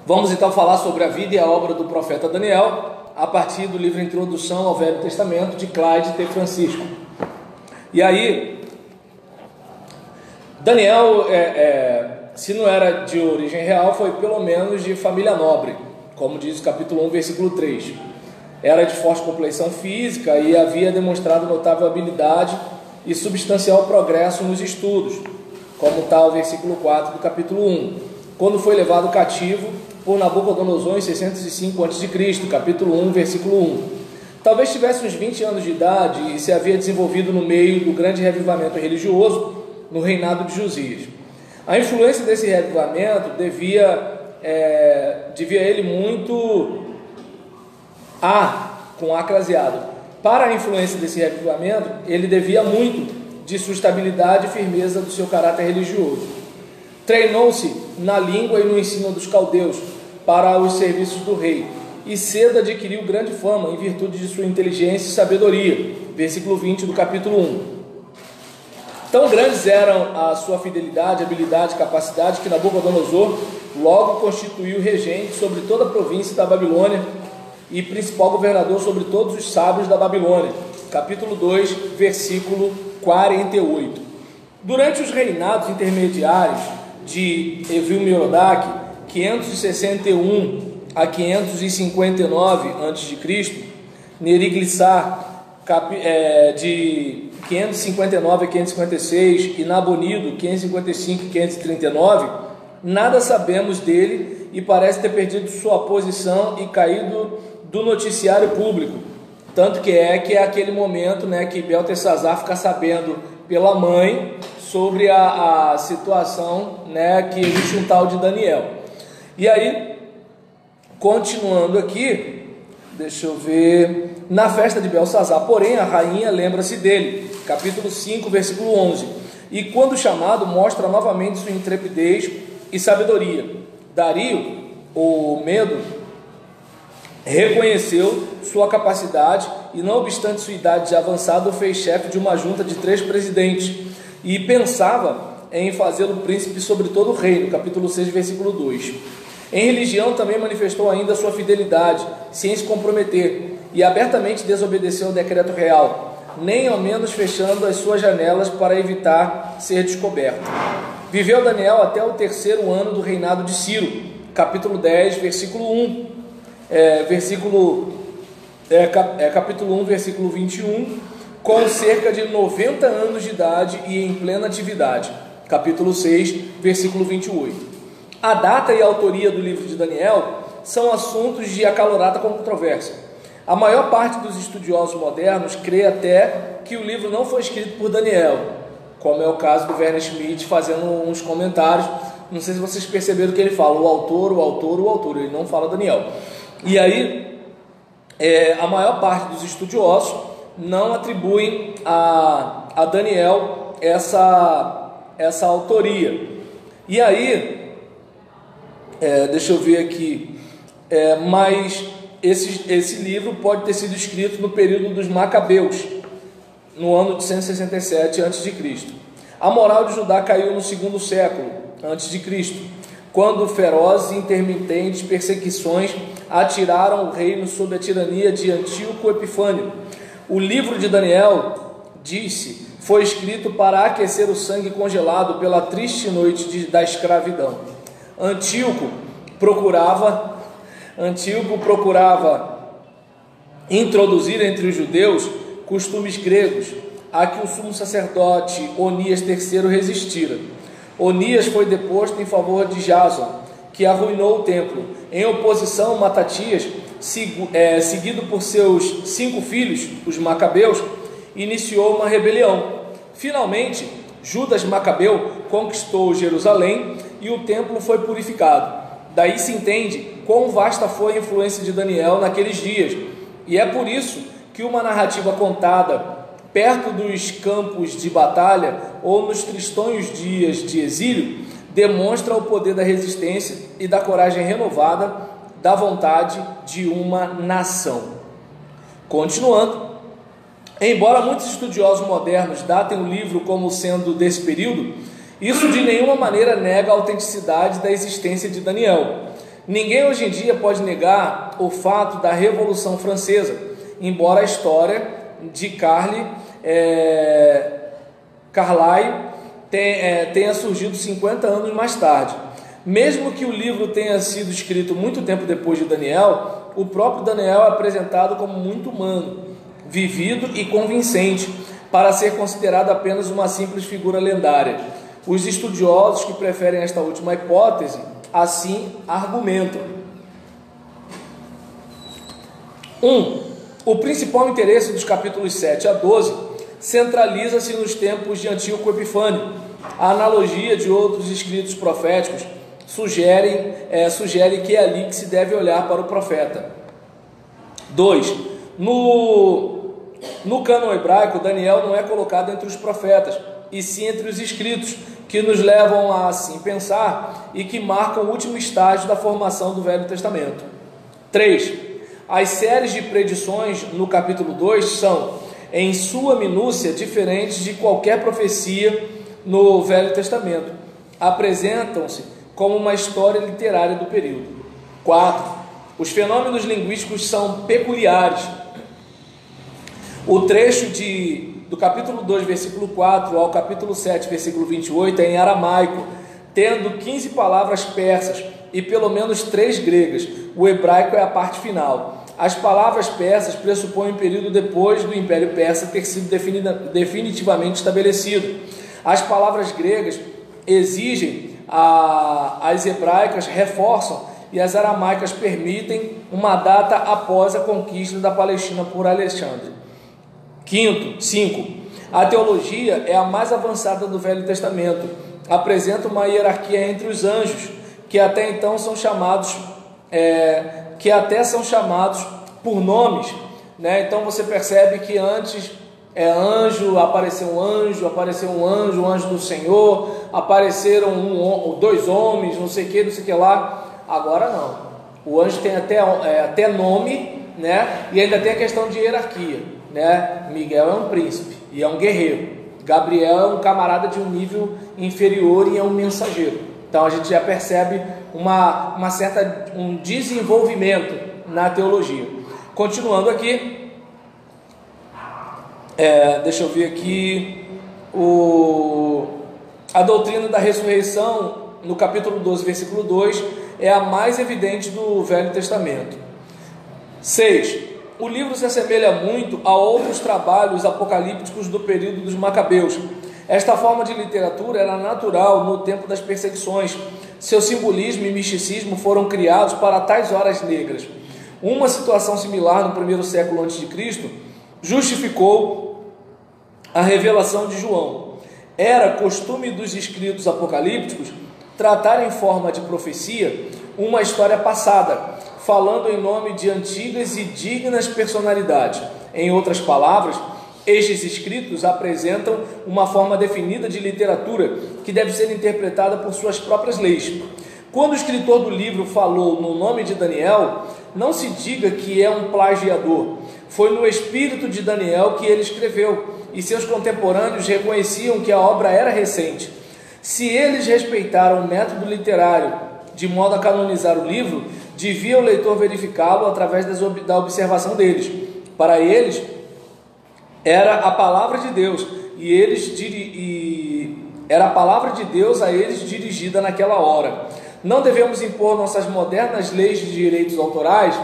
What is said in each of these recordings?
Vamos então falar sobre a vida e a obra do profeta Daniel, a partir do livro Introdução ao Velho Testamento, de Clyde T. Francisco. E aí, Daniel, se não era de origem real, foi pelo menos de família nobre, como diz o capítulo 1, versículo 3. Era de forte compleição física e havia demonstrado notável habilidade e substancial progresso nos estudos, como está o versículo 4 do capítulo 1, quando foi levado cativo por Nabucodonosor em 605 a.C., capítulo 1, versículo 1. Talvez tivesse uns 20 anos de idade e se havia desenvolvido no meio do grande revivamento religioso no reinado de Josias. A influência desse revivamento devia ele muito com A craseado. Para a influência desse revivamento, ele devia muito de sua estabilidade e firmeza do seu caráter religioso. Treinou-se na língua e no ensino dos caldeus para os serviços do rei, e cedo adquiriu grande fama em virtude de sua inteligência e sabedoria. Versículo 20 do capítulo 1. Tão grandes eram a sua fidelidade, habilidade e capacidade que Nabucodonosor logo constituiu regente sobre toda a província da Babilônia e principal governador sobre todos os sábios da Babilônia. Capítulo 2, versículo 48. Durante os reinados intermediários de Evil-Merodach, 561 a 559 a.C., Neriglissar, de 559 a 556, e Nabonido, 555 e 539, nada sabemos dele e parece ter perdido sua posição e caído do noticiário público. Tanto que é aquele momento, que Beltesazar fica sabendo pela mãe sobre a situação, que existe um tal de Daniel. E aí, continuando aqui, deixa eu ver, na festa de Belsazar, porém, a rainha lembra-se dele, capítulo 5, versículo 11, e quando chamado, mostra novamente sua intrepidez e sabedoria. Dario, o Medo, reconheceu sua capacidade e, não obstante sua idade já avançada, o fez chefe de uma junta de 3 presidentes e pensava em fazê-lo príncipe sobre todo o reino, capítulo 6, versículo 2. Em religião também manifestou ainda sua fidelidade, sem se comprometer, e abertamente desobedeceu ao decreto real, nem ao menos fechando as suas janelas para evitar ser descoberto. Viveu Daniel até o 3º ano do reinado de Ciro, capítulo 10, versículo 1, capítulo 1, versículo 21, com cerca de 90 anos de idade e em plena atividade, capítulo 6, versículo 28. A data e a autoria do livro de Daniel são assuntos de acalorada controvérsia. A maior parte dos estudiosos modernos crê até que o livro não foi escrito por Daniel, como é o caso do Werner Schmidt fazendo uns comentários. Não sei se vocês perceberam que ele fala o autor, ele não fala Daniel. E aí, a maior parte dos estudiosos não atribuem a Daniel essa autoria. E aí, deixa eu ver aqui, mas esse livro pode ter sido escrito no período dos Macabeus, no ano de 167 a.C. A moral de Judá caiu no 2º século a.C., quando ferozes e intermitentes perseguições atiraram o reino sob a tirania de Antíoco Epifânio. O livro de Daniel, disse, foi escrito para aquecer o sangue congelado pela triste noite da escravidão. Antíoco procurava introduzir entre os judeus costumes gregos, a que o sumo sacerdote Onias III resistira. Onias foi deposto em favor de Jason, que arruinou o templo. Em oposição, Matatias, seguido por seus 5 filhos, os Macabeus, iniciou uma rebelião. Finalmente, Judas Macabeu conquistou Jerusalém e o templo foi purificado. Daí se entende quão vasta foi a influência de Daniel naqueles dias, e é por isso que uma narrativa contada perto dos campos de batalha ou nos tristonhos dias de exílio demonstra o poder da resistência e da coragem renovada da vontade de uma nação. Continuando, embora muitos estudiosos modernos datem o livro como sendo desse período, isso de nenhuma maneira nega a autenticidade da existência de Daniel. Ninguém hoje em dia pode negar o fato da Revolução Francesa, embora a história de Carlyle tenha surgido 50 anos mais tarde. Mesmo que o livro tenha sido escrito muito tempo depois de Daniel, o próprio Daniel é apresentado como muito humano, vivido e convincente, para ser considerado apenas uma simples figura lendária. Os estudiosos que preferem esta última hipótese assim argumentam. O principal interesse dos capítulos 7 a 12 centraliza-se nos tempos de Antíoco Epifânio. A analogia de outros escritos proféticos sugere que é ali que se deve olhar para o profeta. 2. No cânon hebraico, Daniel não é colocado entre os profetas, e sim entre os escritos, que nos levam a assim pensar e que marcam o último estágio da formação do Velho Testamento. 3. As séries de predições no capítulo 2 são, em sua minúcia, diferentes de qualquer profecia no Velho Testamento. Apresentam-se como uma história literária do período. 4. Os fenômenos linguísticos são peculiares. O trecho do capítulo 2, versículo 4 ao capítulo 7, versículo 28 é em aramaico, tendo 15 palavras persas e pelo menos 3 gregas. O hebraico é a parte final. As palavras persas pressupõem um período depois do Império Persa ter sido definitivamente estabelecido. As palavras gregas exigem, as hebraicas reforçam e as aramaicas permitem uma data após a conquista da Palestina por Alexandre. 5. A teologia é a mais avançada do Velho Testamento. Apresenta uma hierarquia entre os anjos, que até então são chamados por nomes, né? Então você percebe que antes apareceu um anjo, o anjo do Senhor, apareceram 2 homens, não sei o que lá. Agora não. O anjo tem até nome, né? E ainda tem a questão de hierarquia, né? Miguel é um príncipe e é um guerreiro. Gabriel é um camarada de um nível inferior e é um mensageiro. Então a gente já percebe um desenvolvimento na teologia. Continuando aqui, deixa eu ver aqui, a doutrina da ressurreição, no capítulo 12, versículo 2, é a mais evidente do Velho Testamento. 6. O livro se assemelha muito a outros trabalhos apocalípticos do período dos Macabeus. Esta forma de literatura era natural no tempo das perseguições. Seu simbolismo e misticismo foram criados para tais horas negras. Uma situação similar no primeiro século a.C. justificou a revelação de João. Era costume dos escritos apocalípticos tratar em forma de profecia uma história passada, falando em nome de antigas e dignas personalidades. Em outras palavras, estes escritos apresentam uma forma definida de literatura que deve ser interpretada por suas próprias leis. Quando o escritor do livro falou no nome de Daniel, não se diga que é um plagiador. Foi no espírito de Daniel que ele escreveu, e seus contemporâneos reconheciam que a obra era recente. Se eles respeitaram o método literário de modo a canonizar o livro, devia o leitor verificá-lo através da observação deles. Para eles, era a palavra de Deus, era a palavra de Deus a eles dirigida naquela hora. Não devemos impor nossas modernas leis de direitos autorais.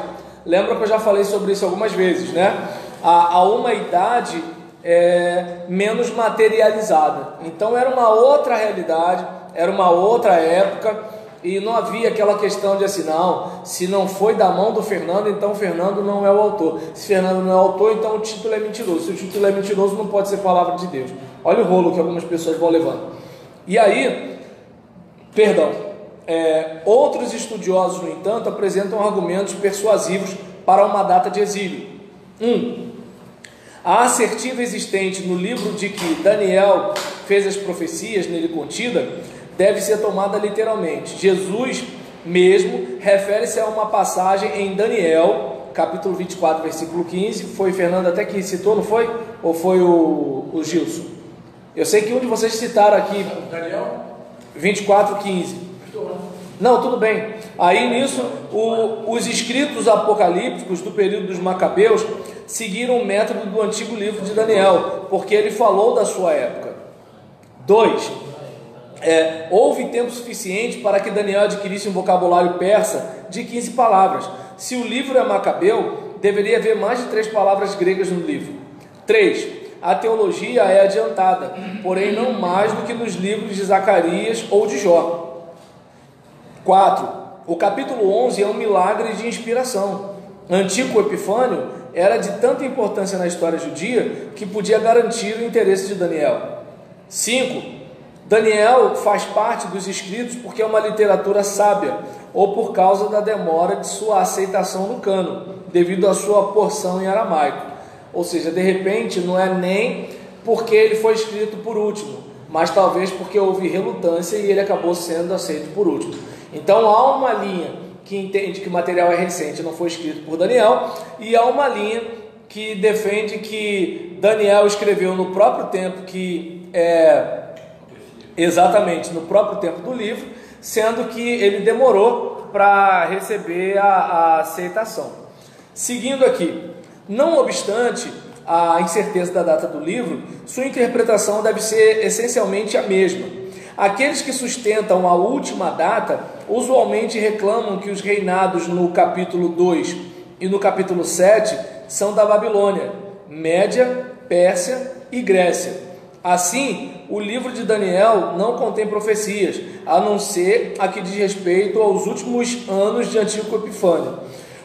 Lembra que eu já falei sobre isso algumas vezes, né? A uma idade menos materializada. Então era uma outra realidade, era uma outra época, e não havia aquela questão de assim, não, se não foi da mão do Fernando, então Fernando não é o autor. Se Fernando não é o autor, então o título é mentiroso. Se o título é mentiroso, não pode ser palavra de Deus. Olha o rolo que algumas pessoas vão levando. E aí, outros estudiosos, no entanto, apresentam argumentos persuasivos para uma data de exílio. A assertiva existente no livro de que Daniel fez as profecias nele contida deve ser tomada literalmente. Jesus mesmo refere-se a uma passagem em Daniel, capítulo 24, versículo 15. Foi Fernando até que citou, não foi? Ou foi o Gilson? Eu sei que um de vocês citaram aqui. Daniel? 24, 15. Não, tudo bem. Aí nisso, os escritos apocalípticos do período dos Macabeus seguiram o método do antigo livro de Daniel, porque ele falou da sua época. 2. Houve tempo suficiente para que Daniel adquirisse um vocabulário persa de 15 palavras. Se o livro é macabeu, deveria haver mais de 3 palavras gregas no livro. 3. A teologia é adiantada, porém não mais do que nos livros de Zacarias ou de Jó. 4. O capítulo 11 é um milagre de inspiração. Antíoco Epifânio era de tanta importância na história judia que podia garantir o interesse de Daniel. 5. Daniel faz parte dos escritos porque é uma literatura sábia, ou por causa da demora de sua aceitação no cânon, devido à sua porção em aramaico. Ou seja, de repente não é nem porque ele foi escrito por último, mas talvez porque houve relutância e ele acabou sendo aceito por último. Então há uma linha que entende que o material é recente e não foi escrito por Daniel, e há uma linha que defende que Daniel escreveu no próprio tempo exatamente no próprio tempo do livro, sendo que ele demorou para receber a aceitação. Seguindo aqui, não obstante a incerteza da data do livro, sua interpretação deve ser essencialmente a mesma. Aqueles que sustentam a última data usualmente reclamam que os reinados no capítulo 2 e no capítulo 7 são da Babilônia, Média, Pérsia e Grécia. Assim, o livro de Daniel não contém profecias, a não ser a que diz respeito aos últimos anos de Antíoco Epifânio.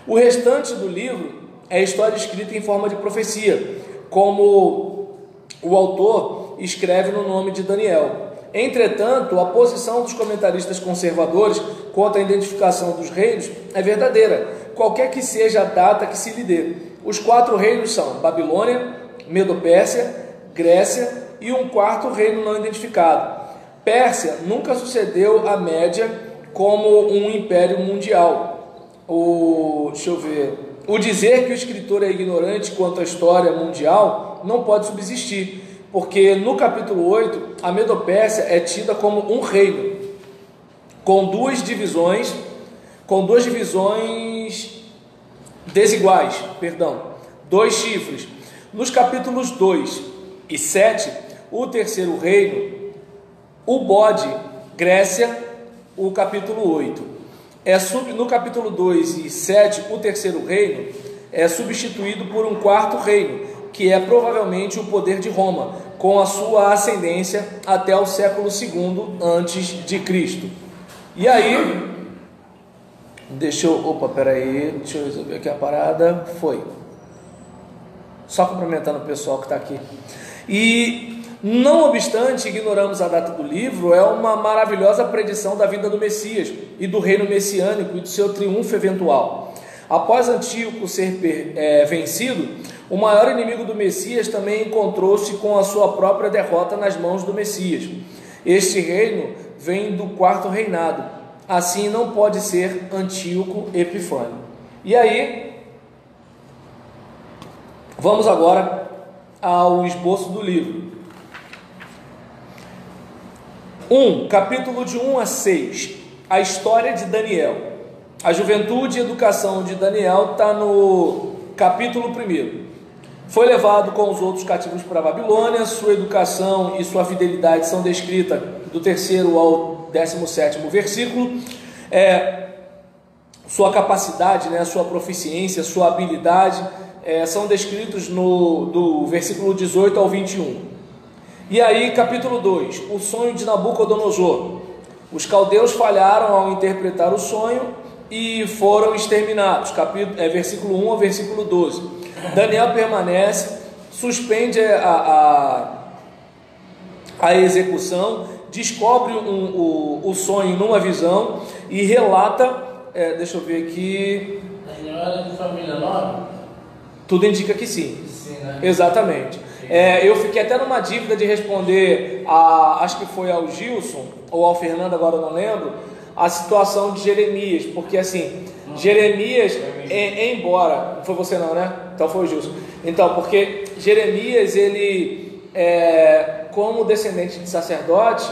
O restante do livro é história escrita em forma de profecia, como o autor escreve no nome de Daniel. Entretanto, a posição dos comentaristas conservadores quanto à identificação dos reinos é verdadeira, qualquer que seja a data que se lhe dê. Os 4 reinos são Babilônia, Medo-Pérsia, Grécia e um 4º reino não identificado. Pérsia nunca sucedeu à Média como um império mundial. Deixa eu ver. O dizer que o escritor é ignorante quanto à história mundial não pode subsistir, porque no capítulo 8, a Medo-Pérsia é tida como um reino, com duas divisões desiguais, 2 chifres. Nos capítulos 2 e 7, o terceiro reino, o bode, Grécia, o capítulo 8. No capítulo 2 e 7, o terceiro reino é substituído por um 4º reino, que é provavelmente o poder de Roma, com a sua ascendência até o século II antes de Cristo. E aí, deixa eu resolver aqui a parada. Foi. Só cumprimentando o pessoal que está aqui. E, não obstante, ignoramos a data do livro, é uma maravilhosa predição da vinda do Messias e do reino messiânico e do seu triunfo eventual. Após Antíoco ser vencido, o maior inimigo do Messias também encontrou-se com a sua própria derrota nas mãos do Messias. Este reino vem do 4º reinado, assim não pode ser Antíoco Epifânio. E aí, vamos agora ao esboço do livro. Capítulo de 1 a 6, a história de Daniel. A juventude e educação de Daniel está no capítulo 1. Foi levado com os outros cativos para a Babilônia, sua educação e sua fidelidade são descritas do 3º ao 17º versículo. Sua capacidade, sua proficiência, sua habilidade são descritos do versículo 18 ao 21. E aí, capítulo 2, o sonho de Nabucodonosor. Os caldeus falharam ao interpretar o sonho e foram exterminados. Versículo 1 ao versículo 12. Daniel permanece, suspende a execução, descobre o sonho numa visão e relata. Deixa eu ver aqui. Daniel era de família nobre? Tudo indica que sim. Sim, né? Exatamente. Eu fiquei até numa dívida de responder acho que foi ao Gilson ou ao Fernando, agora eu não lembro, a situação de Jeremias, porque assim, Jeremias, embora, não foi você não, né? Então foi o Gilson. Então, porque Jeremias, ele, como descendente de sacerdote,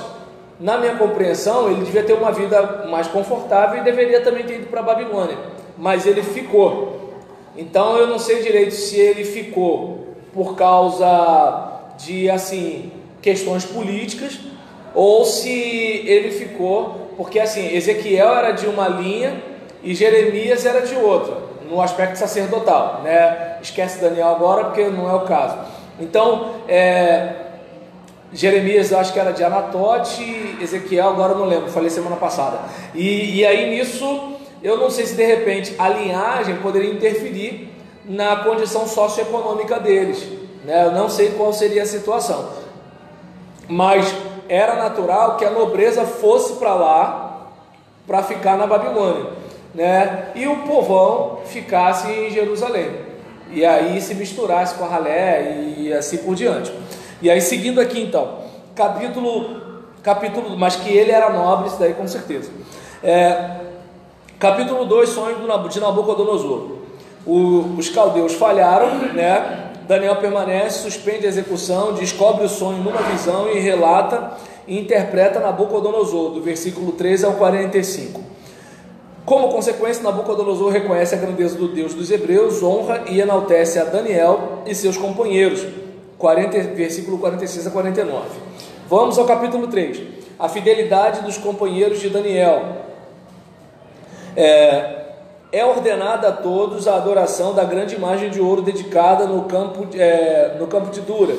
Na minha compreensão, ele devia ter uma vida mais confortável e deveria também ter ido para a Babilônia, mas ele ficou. Então eu não sei direito se ele ficou por causa de assim questões políticas ou se ele ficou porque assim Ezequiel era de uma linha e Jeremias era de outra, no aspecto sacerdotal, né? Esquece Daniel agora porque não é o caso. Então Jeremias eu acho que era de Anatote, Ezequiel agora eu não lembro, falei semana passada. E aí nisso eu não sei se de repente a linhagem poderia interferir na condição socioeconômica deles, né? Eu não sei qual seria a situação, mas era natural que a nobreza fosse para lá para ficar na Babilônia, né? E o povão ficasse em Jerusalém, e aí se misturasse com a ralé e assim por diante. E aí seguindo aqui então, capítulo, mas que ele era nobre, isso daí com certeza. Capítulo 2, sonho de Nabucodonosor. Os caldeus falharam, né? Daniel permanece, suspende a execução, descobre o sonho numa visão e relata e interpreta Nabucodonosor, do versículo 13 ao 45. Como consequência, Nabucodonosor reconhece a grandeza do Deus dos hebreus, honra e enaltece a Daniel e seus companheiros, versículo 46 a 49. Vamos ao capítulo 3. A fidelidade dos companheiros de Daniel. É ordenada a todos a adoração da grande imagem de ouro dedicada no campo de Dura,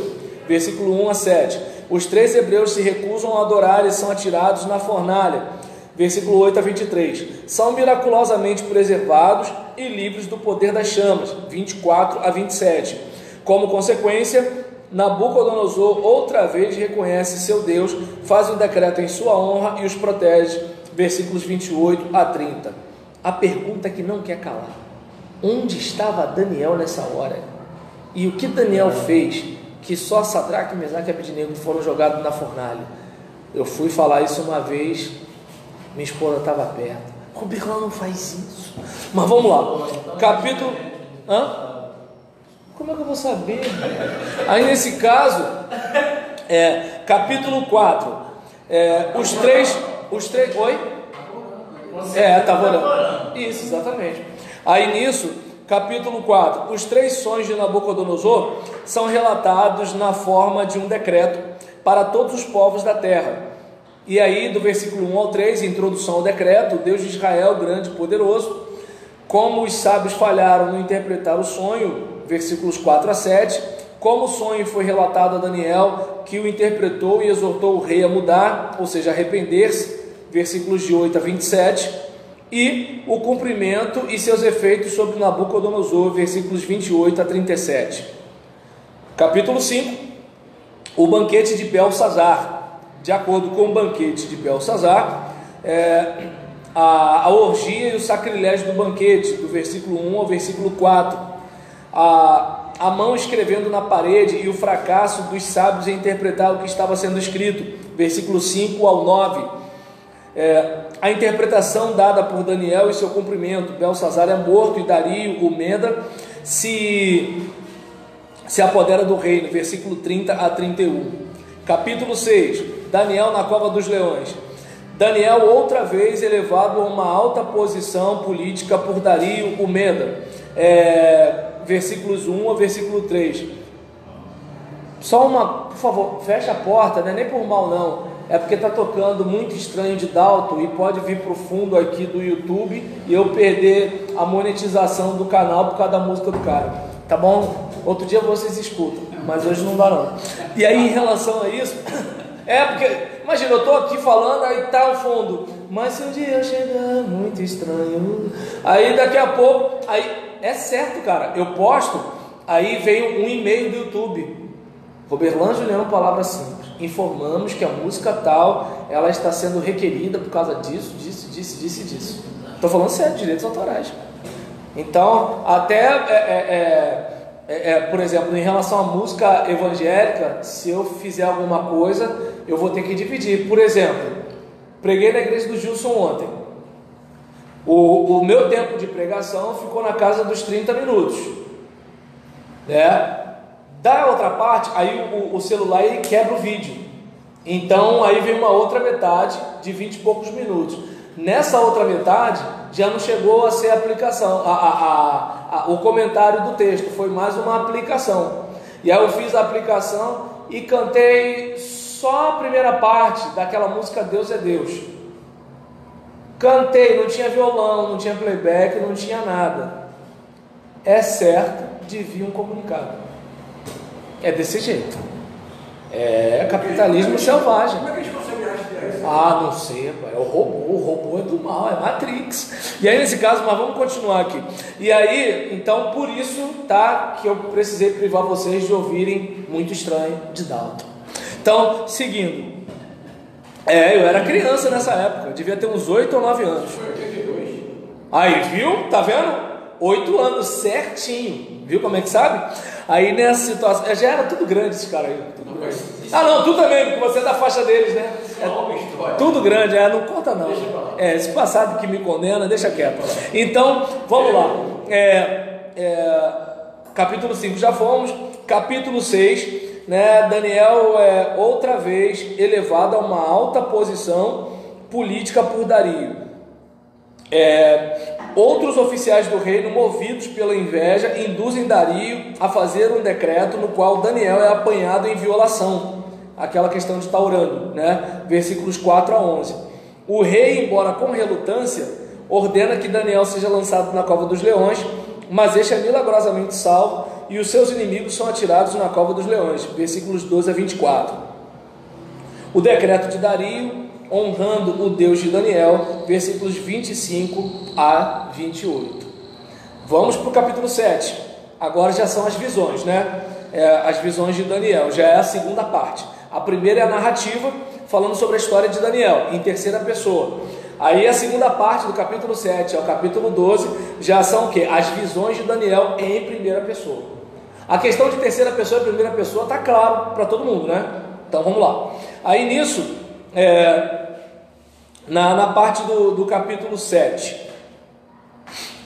versículo 1 a 7. Os 3 hebreus se recusam a adorar e são atirados na fornalha, versículo 8 a 23. São miraculosamente preservados e livres do poder das chamas, 24 a 27. Como consequência, Nabucodonosor outra vez reconhece seu Deus, faz um decreto em sua honra e os protege, versículos 28 a 30. A pergunta que não quer calar: onde estava Daniel nessa hora? E o que Daniel fez que só Sadraque, Mesaque e Abednego foram jogados na fornalha? Eu fui falar isso uma vez, minha esposa estava perto. Roberlão não faz isso. Mas vamos lá. Capítulo... Como é que eu vou saber? Aí nesse caso, capítulo 4. Os três... Oi? Estava orando. Isso, exatamente. Aí nisso, capítulo 4, os 3 sonhos de Nabucodonosor são relatados na forma de um decreto para todos os povos da terra. E aí, do versículo 1 ao 3, introdução ao decreto: Deus de Israel, grande e poderoso, como os sábios falharam no interpretar o sonho, versículos 4 a 7, como o sonho foi relatado a Daniel, que o interpretou e exortou o rei a mudar, ou seja, arrepender-se, versículos de 8 a 27, e o cumprimento e seus efeitos sobre Nabucodonosor, versículos 28 a 37. Capítulo 5, o banquete de Belsazar. De acordo com o banquete de Belsazar, a orgia e o sacrilégio do banquete, do versículo 1 ao versículo 4, a mão escrevendo na parede e o fracasso dos sábios em interpretar o que estava sendo escrito, versículo 5 ao 9, a interpretação dada por Daniel e seu cumprimento. Belsazar é morto e Dario, o Meda, se apodera do reino, versículo 30 a 31. Capítulo 6, Daniel na cova dos leões. Daniel outra vez elevado a uma alta posição política por Dario, o Meda, versículos 1 ao versículo 3. Só por favor, fecha a porta, não é nem por mal não, é porque está tocando Muito Estranho de Dalton e pode vir para o fundo aqui do YouTube e eu perder a monetização do canal por causa da música do cara, tá bom? Outro dia vocês escutam, mas hoje não dá não. E aí em relação a isso, porque, imagina, eu estou aqui falando, aí tá o fundo, mas se um dia eu chegar muito estranho, aí daqui a pouco, aí é certo, cara, eu posto, aí veio um e-mail do YouTube: Roberlan Juliano, palavra simples, informamos que a música tal, ela está sendo requerida por causa disso. Estou falando sério, direitos autorais. Então, até por exemplo, em relação à música evangélica, se eu fizer alguma coisa, eu vou ter que dividir. Por exemplo, preguei na igreja do Gilson ontem. O meu tempo de pregação ficou na casa dos 30 minutos, né? Da outra parte, aí o celular ele quebra o vídeo. Então aí vem uma outra metade de 20 e poucos minutos. Nessa outra metade já não chegou a ser a aplicação, o comentário do texto, foi mais uma aplicação. E aí eu fiz a aplicação e cantei só a primeira parte daquela música Deus é Deus. Cantei, não tinha violão, não tinha playback, não tinha nada. É certo de vir um comunicado. É desse jeito. É capitalismo selvagem. Como é que eles conseguem rastrear isso? Ah, não sei, pai. É o robô é do mal, é Matrix. E aí nesse caso, mas vamos continuar aqui. E aí, então por isso, tá, que eu precisei privar vocês de ouvirem Muito Estranho de Dalton. Então, seguindo. Eu era criança nessa época, eu devia ter uns 8 ou 9 anos. Foi 82? Aí, viu? Tá vendo? 8 anos certinho. Viu como é que sabe? Aí nessa situação, já era tudo grande esse cara aí. Tudo grande. Ah, não, tu também, porque você é da faixa deles, né? Tudo grande, não conta não. Esse passado que me condena, deixa quieto. Então, vamos lá. Capítulo 5 já fomos. Capítulo 6. Né, Daniel é outra vez elevado a uma alta posição política por Dario. Outros oficiais do reino, movidos pela inveja, induzem Dario a fazer um decreto no qual Daniel é apanhado em violação. Aquela questão de estar orando, né? Versículos 4 a 11. O rei, embora com relutância, ordena que Daniel seja lançado na cova dos leões, mas este é milagrosamente salvo e os seus inimigos são atirados na cova dos leões. Versículos 12 a 24. O decreto de Dario, honrando o Deus de Daniel. Versículos 25 a 28. Vamos para o capítulo 7. Agora já são as visões, né? As visões de Daniel, já é a segunda parte. A primeira é a narrativa, falando sobre a história de Daniel, em terceira pessoa. Aí a segunda parte do capítulo 7 ao capítulo 12 já são o quê? As visões de Daniel em primeira pessoa. A questão de terceira pessoa e primeira pessoa está claro para todo mundo, né? Então vamos lá. Aí nisso, na parte do capítulo 7,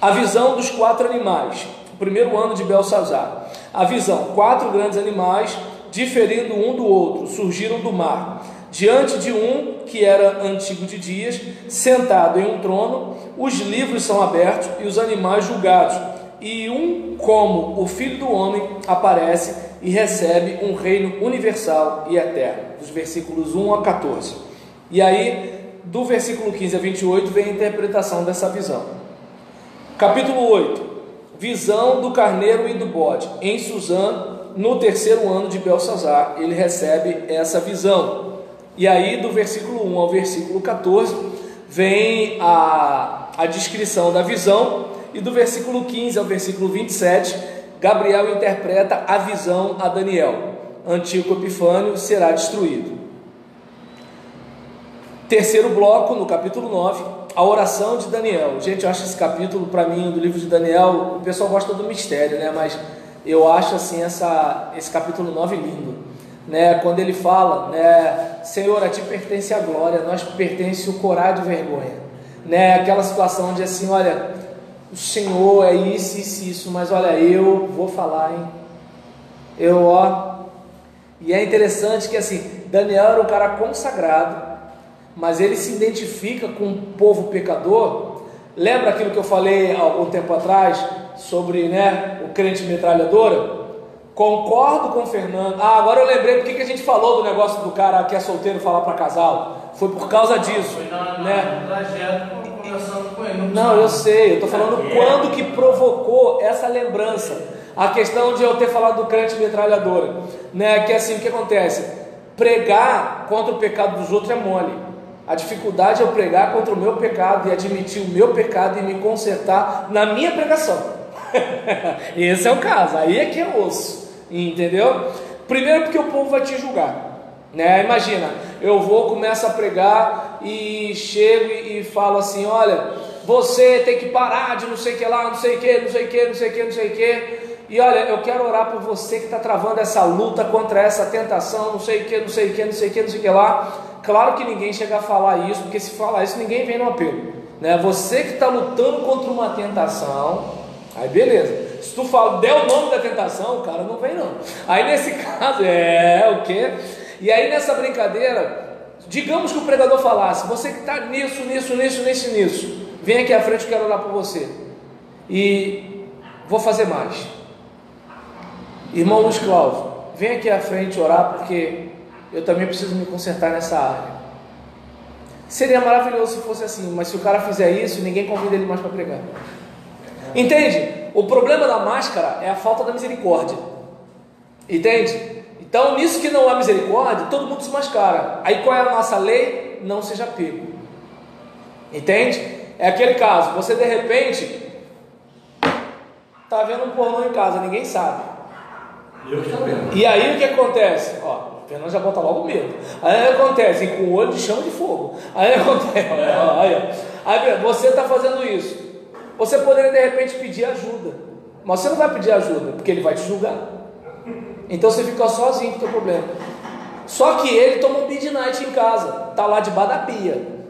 a visão dos 4 animais, o primeiro ano de Belsazar. A visão: 4 grandes animais, diferindo um do outro, surgiram do mar. Diante de um que era antigo de dias, sentado em um trono, os livros são abertos e os animais julgados, e um como o Filho do Homem aparece e recebe um reino universal e eterno. Dos versículos 1 a 14. E aí, do versículo 15 a 28, vem a interpretação dessa visão. Capítulo 8. Visão do carneiro e do bode. Em Suzã, no terceiro ano de Belsazar, ele recebe essa visão. E aí, do versículo 1 ao versículo 14, vem a descrição da visão. E do versículo 15 ao versículo 27, Gabriel interpreta a visão a Daniel. Antíoco Epifânio será destruído. Terceiro bloco, no capítulo 9, a oração de Daniel. Gente, eu acho esse capítulo, para mim, do livro de Daniel, o pessoal gosta do mistério, né? Mas eu acho assim esse capítulo 9 lindo, né? Quando ele fala, né? Senhor, a ti pertence a glória, nós pertence o corar de vergonha, né? Aquela situação de assim, olha, o Senhor é isso, mas olha, eu vou falar, hein? E é interessante que assim, Daniel era um cara consagrado, mas ele se identifica com um povo pecador. Lembra aquilo que eu falei há algum tempo atrás sobre, né, o crente metralhadora? Concordo com o Fernando. Agora eu lembrei porque que a gente falou do negócio do cara que é solteiro falar para casal. Foi por causa disso, né? No trajeto, conversando com ele. Não, eu sei, eu estou falando quando que provocou essa lembrança. A questão de eu ter falado do crente metralhadora, né? Que assim, o que acontece? Pregar contra o pecado dos outros é mole. A dificuldade é eu pregar contra o meu pecado e admitir o meu pecado e me consertar na minha pregação. Esse é o caso, aí é que é osso, entendeu? Primeiro porque o povo vai te julgar, né? Imagina, eu começo a pregar e chego e falo assim, olha, você tem que parar de não sei o que lá, não sei o que. E olha, eu quero orar por você que está travando essa luta contra essa tentação, não sei o que lá. Claro que ninguém chega a falar isso, porque se falar isso, ninguém vem no apelo, né? Você que está lutando contra uma tentação, aí beleza. Se tu der o nome da tentação, o cara não vem não. Aí nesse caso, o quê? E aí nessa brincadeira, digamos que o pregador falasse: você que está nisso, vem aqui à frente, eu quero orar por você. E vou fazer mais. Irmão Luiz Cláudio, vem aqui à frente orar, porque eu também preciso me consertar nessa área. Seria maravilhoso se fosse assim, mas se o cara fizer isso, ninguém convida ele mais para pregar. Entende? O problema da máscara é a falta da misericórdia. Entende? Então, nisso que não há misericórdia, todo mundo se mascara. Aí qual é a nossa lei? Não seja pego. Entende? É aquele caso, você de repente está vendo um pornô em casa, ninguém sabe. Eu estou vendo. E aí o que acontece? Ó, o Fernando já bota logo medo. Aí acontece, com o olho de chama de fogo. Aí acontece, aí você está fazendo isso. Você poderia de repente pedir ajuda, mas você não vai pedir ajuda, porque ele vai te julgar. Então você fica sozinho com o teu problema. Só que ele toma um midnight em casa, está lá debaixo da pia.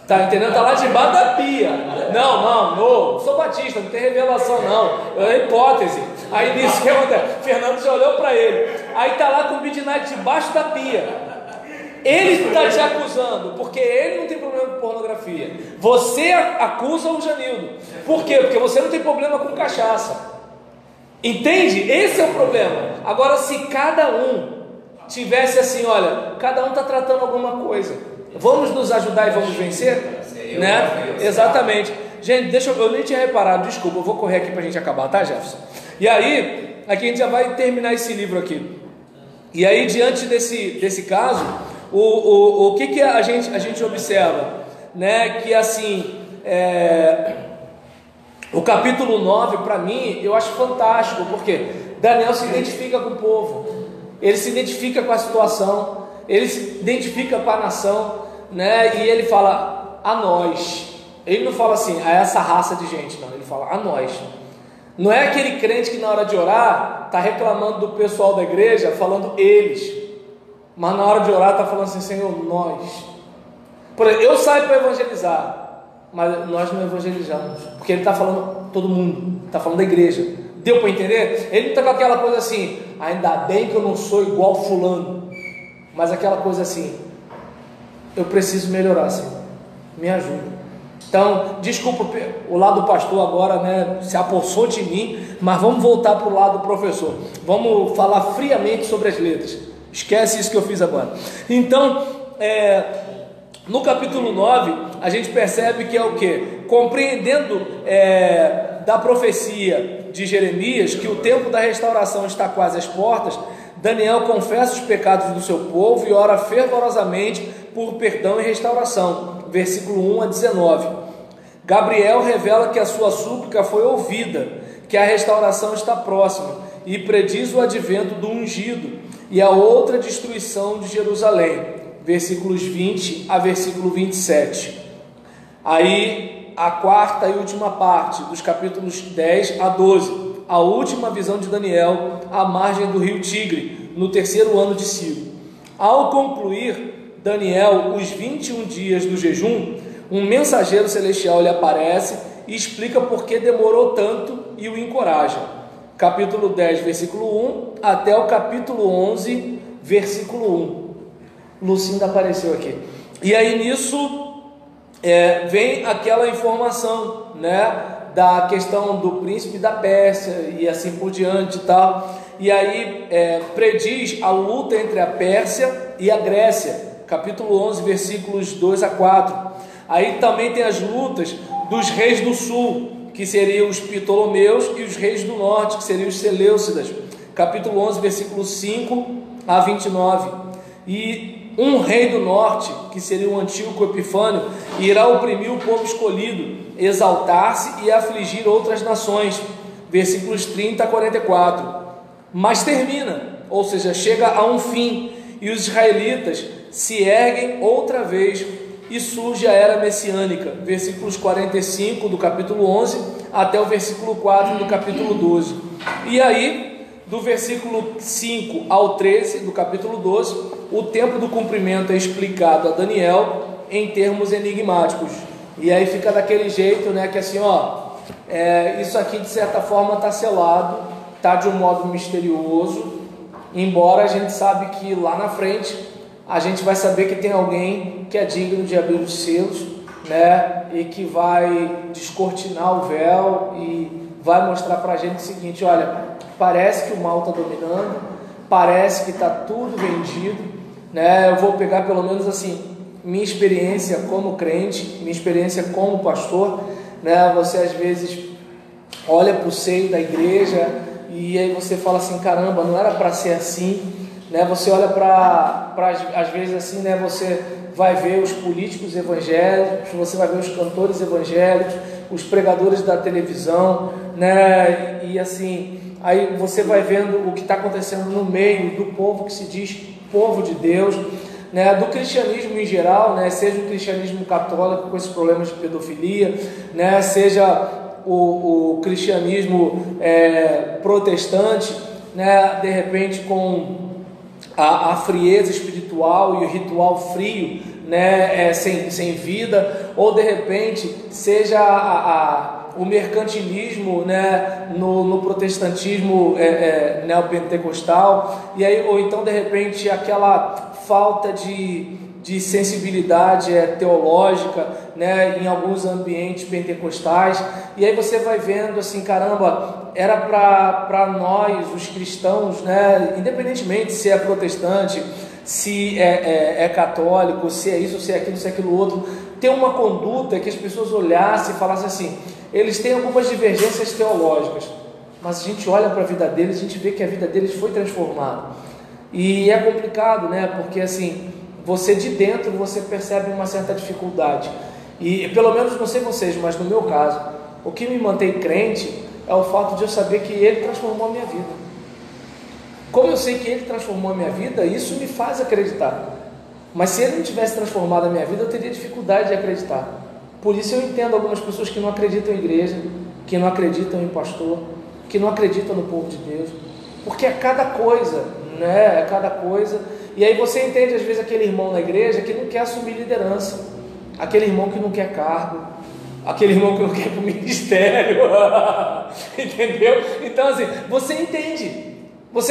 Tá entendendo? Está lá debaixo da pia. Não sou batista, não tem revelação não. É hipótese. Aí nisso que acontece? Fernando já olhou para ele. Aí está lá com o midnight debaixo da pia. Ele está te acusando, porque ele não tem problema com pornografia. Você acusa o Janildo. Por quê? Porque você não tem problema com cachaça. Entende? Esse é o problema. Agora, se cada um tivesse assim, olha, cada um está tratando alguma coisa, vamos nos ajudar e vamos vencer? Né? Exatamente. Gente, eu nem tinha reparado, desculpa, eu vou correr aqui para a gente acabar, tá, Jefferson? E aí, aqui a gente já vai terminar esse livro aqui. E aí, diante desse caso, o que a gente observa? Né? Que assim, o capítulo 9, para mim, eu acho fantástico, porque Daniel se identifica com o povo, ele se identifica com a situação, ele se identifica com a nação, né? E ele fala a nós. Ele não fala assim, a essa raça de gente, não, ele fala a nós. Não é aquele crente que na hora de orar está reclamando do pessoal da igreja, falando eles, mas na hora de orar está falando assim, Senhor, nós. Por exemplo, eu saio para evangelizar, mas nós não evangelizamos, porque ele está falando todo mundo, está falando da igreja. Deu para entender? Ele não está com aquela coisa assim, ainda bem que eu não sou igual fulano, mas aquela coisa assim, eu preciso melhorar, Senhor, me ajuda. Então, desculpa o lado do pastor agora, né, se apossou de mim, mas vamos voltar para o lado do professor. Vamos falar friamente sobre as letras. Esquece isso que eu fiz agora. Então, no capítulo 9, a gente percebe que é o quê? Compreendendo da profecia de Jeremias, que o tempo da restauração está quase às portas, Daniel confessa os pecados do seu povo e ora fervorosamente por perdão e restauração. Versículo 1 a 19. Gabriel revela que a sua súplica foi ouvida, que a restauração está próxima, e prediz o advento do ungido e a outra destruição de Jerusalém. Versículos 20 a versículo 27. Aí a quarta e última parte, dos capítulos 10 a 12, a última visão de Daniel à margem do rio Tigre, no terceiro ano de Ciro. Ao concluir Daniel os 21 dias do jejum, um mensageiro celestial lhe aparece e explica por que demorou tanto e o encoraja. Capítulo 10, versículo 1 até o capítulo 11, versículo 1. Lucinda apareceu aqui. E aí nisso vem aquela informação, né, da questão do príncipe da Pérsia e assim por diante e tal. E aí prediz a luta entre a Pérsia e a Grécia. Capítulo 11, versículos 2 a 4. Aí também tem as lutas dos reis do sul, que seriam os Ptolomeus, e os reis do norte, que seriam os Seleucidas. Capítulo 11, versículos 5 a 29. E um rei do norte, que seria o Antíoco Epifânio, irá oprimir o povo escolhido, exaltar-se e afligir outras nações. Versículos 30 a 44. Mas termina, ou seja, chega a um fim, e os israelitas se erguem outra vez e surge a era messiânica. Versículos 45 do capítulo 11 até o versículo 4 do capítulo 12. E aí, do versículo 5 ao 13 do capítulo 12, o tempo do cumprimento é explicado a Daniel em termos enigmáticos. E aí fica daquele jeito, né, que assim, isso aqui de certa forma está selado, está de um modo misterioso, embora a gente sabe que lá na frente a gente vai saber que tem alguém que é digno de abrir os selos, né? E que vai descortinar o véu e vai mostrar para a gente o seguinte: olha, parece que o mal está dominando, parece que está tudo vendido, né? Eu vou pegar pelo menos assim, minha experiência como crente, minha experiência como pastor, né? Você às vezes olha para o seio da igreja e aí você fala assim: caramba, não era para ser assim, né? Você olha para às vezes assim, né? Você vai ver os políticos evangélicos, você vai ver os cantores evangélicos, os pregadores da televisão, né? E assim, aí você vai vendo o que está acontecendo no meio do povo que se diz povo de Deus, né? Do cristianismo em geral, né? Seja o cristianismo católico com esses problemas de pedofilia, né? Seja o cristianismo protestante, né? De repente com a frieza espiritual e o ritual frio, né? Sem vida, ou de repente seja o mercantilismo, né? no protestantismo neopentecostal, e aí, ou então de repente aquela falta de sensibilidade teológica, né, em alguns ambientes pentecostais, e aí você vai vendo assim: caramba, era para nós, os cristãos, né, independentemente se é protestante, se é católico, se é isso, se é aquilo, se é aquilo outro, ter uma conduta que as pessoas olhassem e falassem assim: eles têm algumas divergências teológicas, mas a gente olha para a vida deles, a gente vê que a vida deles foi transformada. E é complicado, né, porque assim, você de dentro, você percebe uma certa dificuldade, e pelo menos, não sei vocês, mas no meu caso, o que me mantém crente é o fato de eu saber que Ele transformou a minha vida. Como eu sei que Ele transformou a minha vida, isso me faz acreditar. Mas se Ele não tivesse transformado a minha vida, eu teria dificuldade de acreditar. Por isso eu entendo algumas pessoas que não acreditam em igreja, que não acreditam em pastor, que não acreditam no povo de Deus, porque é cada coisa, né? É cada coisa. E aí você entende às vezes aquele irmão na igreja que não quer assumir liderança, aquele irmão que não quer cargo, aquele irmão que não quer ir para o ministério, entendeu? Então assim, você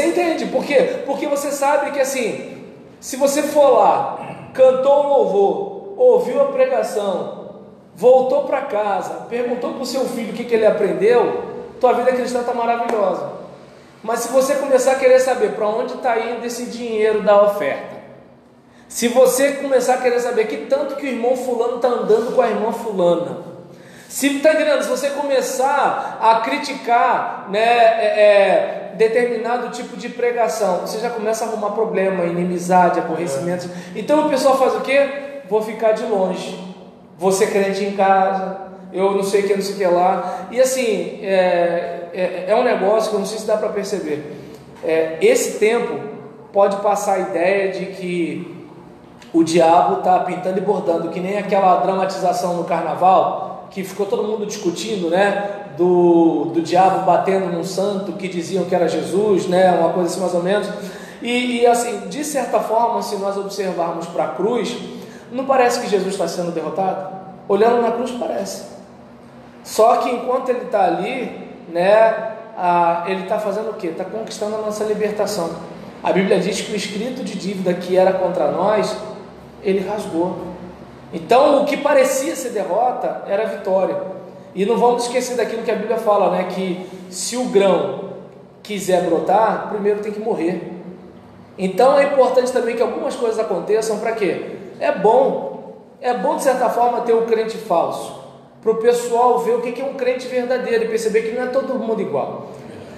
entende, por quê? Porque você sabe que assim, se você for lá, cantou um louvor, ouviu a pregação, voltou para casa, perguntou para o seu filho o que ele aprendeu, tua vida cristã está maravilhosa. Mas se você começar a querer saber para onde está indo esse dinheiro da oferta, se você começar a querer saber que tanto que o irmão fulano está andando com a irmã fulana, se você começar a criticar, né, determinado tipo de pregação, você já começa a arrumar problema, inimizade, aborrecimento. Então o pessoal faz o quê? Vou ficar de longe, vou ser crente em casa, eu não sei o que, não sei o que lá. E assim, é um negócio que eu não sei se dá para perceber. Esse tempo pode passar a ideia de que o diabo está pintando e bordando, que nem aquela dramatização no carnaval, que ficou todo mundo discutindo, né? Do diabo batendo num santo que diziam que era Jesus, né? Uma coisa assim mais ou menos. E assim, de certa forma, se nós observarmos para a cruz, não parece que Jesus está sendo derrotado? Olhando na cruz parece. Só que enquanto ele está ali, né, ele está fazendo o quê? Está conquistando a nossa libertação. A Bíblia diz que o escrito de dívida que era contra nós, ele rasgou. Então o que parecia ser derrota era vitória. E não vamos esquecer daquilo que a Bíblia fala, né, que se o grão quiser brotar, primeiro tem que morrer. Então é importante também que algumas coisas aconteçam. Para quê? É bom de certa forma ter um crente falso, para o pessoal ver o que é um crente verdadeiro e perceber que não é todo mundo igual.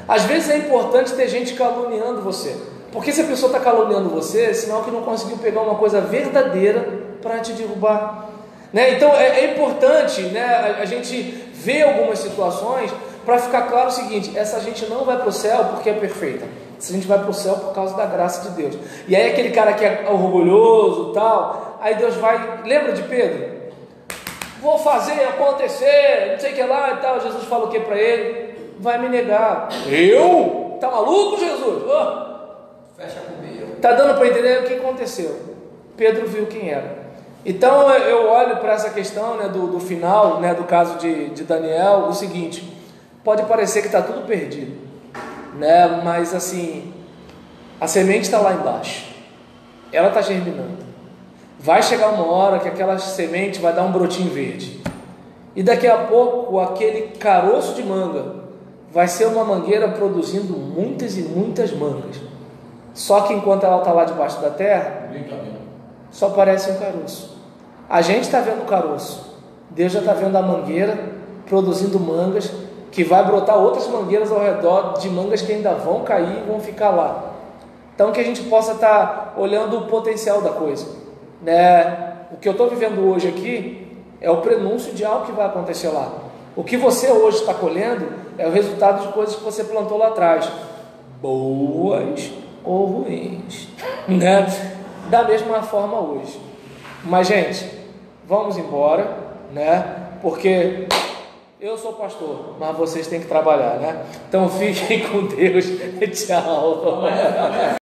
Às vezes é importante ter gente caluniando você, porque se a pessoa está caluniando você, é sinal que não conseguiu pegar uma coisa verdadeira para te derrubar, né? Então é importante, né, a gente ver algumas situações para ficar claro o seguinte: essa gente não vai para o céu porque é perfeita, essa gente vai para o céu por causa da graça de Deus. E aí aquele cara que é orgulhoso tal, aí Deus vai, lembra de Pedro? Vou fazer acontecer, não sei o que lá e tal. Jesus fala o que para ele? Vai me negar. Eu? Tá maluco, Jesus? Fecha comigo. Tá dando para entender o que aconteceu? Pedro viu quem era. Então eu olho para essa questão, né, do final, né, do caso de Daniel, o seguinte: pode parecer que está tudo perdido, né, mas assim, a semente está lá embaixo. ela está germinando. Vai chegar uma hora que aquela semente vai dar um brotinho verde. E daqui a pouco, aquele caroço de manga vai ser uma mangueira produzindo muitas e muitas mangas. Só que enquanto ela está lá debaixo da terra, só parece um caroço. A gente está vendo o caroço. Deus já está vendo a mangueira produzindo mangas, que vai brotar outras mangueiras ao redor de mangas que ainda vão cair e vão ficar lá. Então que a gente possa estar olhando o potencial da coisa, né? O que eu estou vivendo hoje aqui é o prenúncio de algo que vai acontecer lá. O que você hoje está colhendo é o resultado de coisas que você plantou lá atrás, boas ou ruins, né? Da mesma forma hoje. Mas, gente, vamos embora, né? Porque eu sou pastor, mas vocês têm que trabalhar, né? Então fiquem com Deus. Tchau.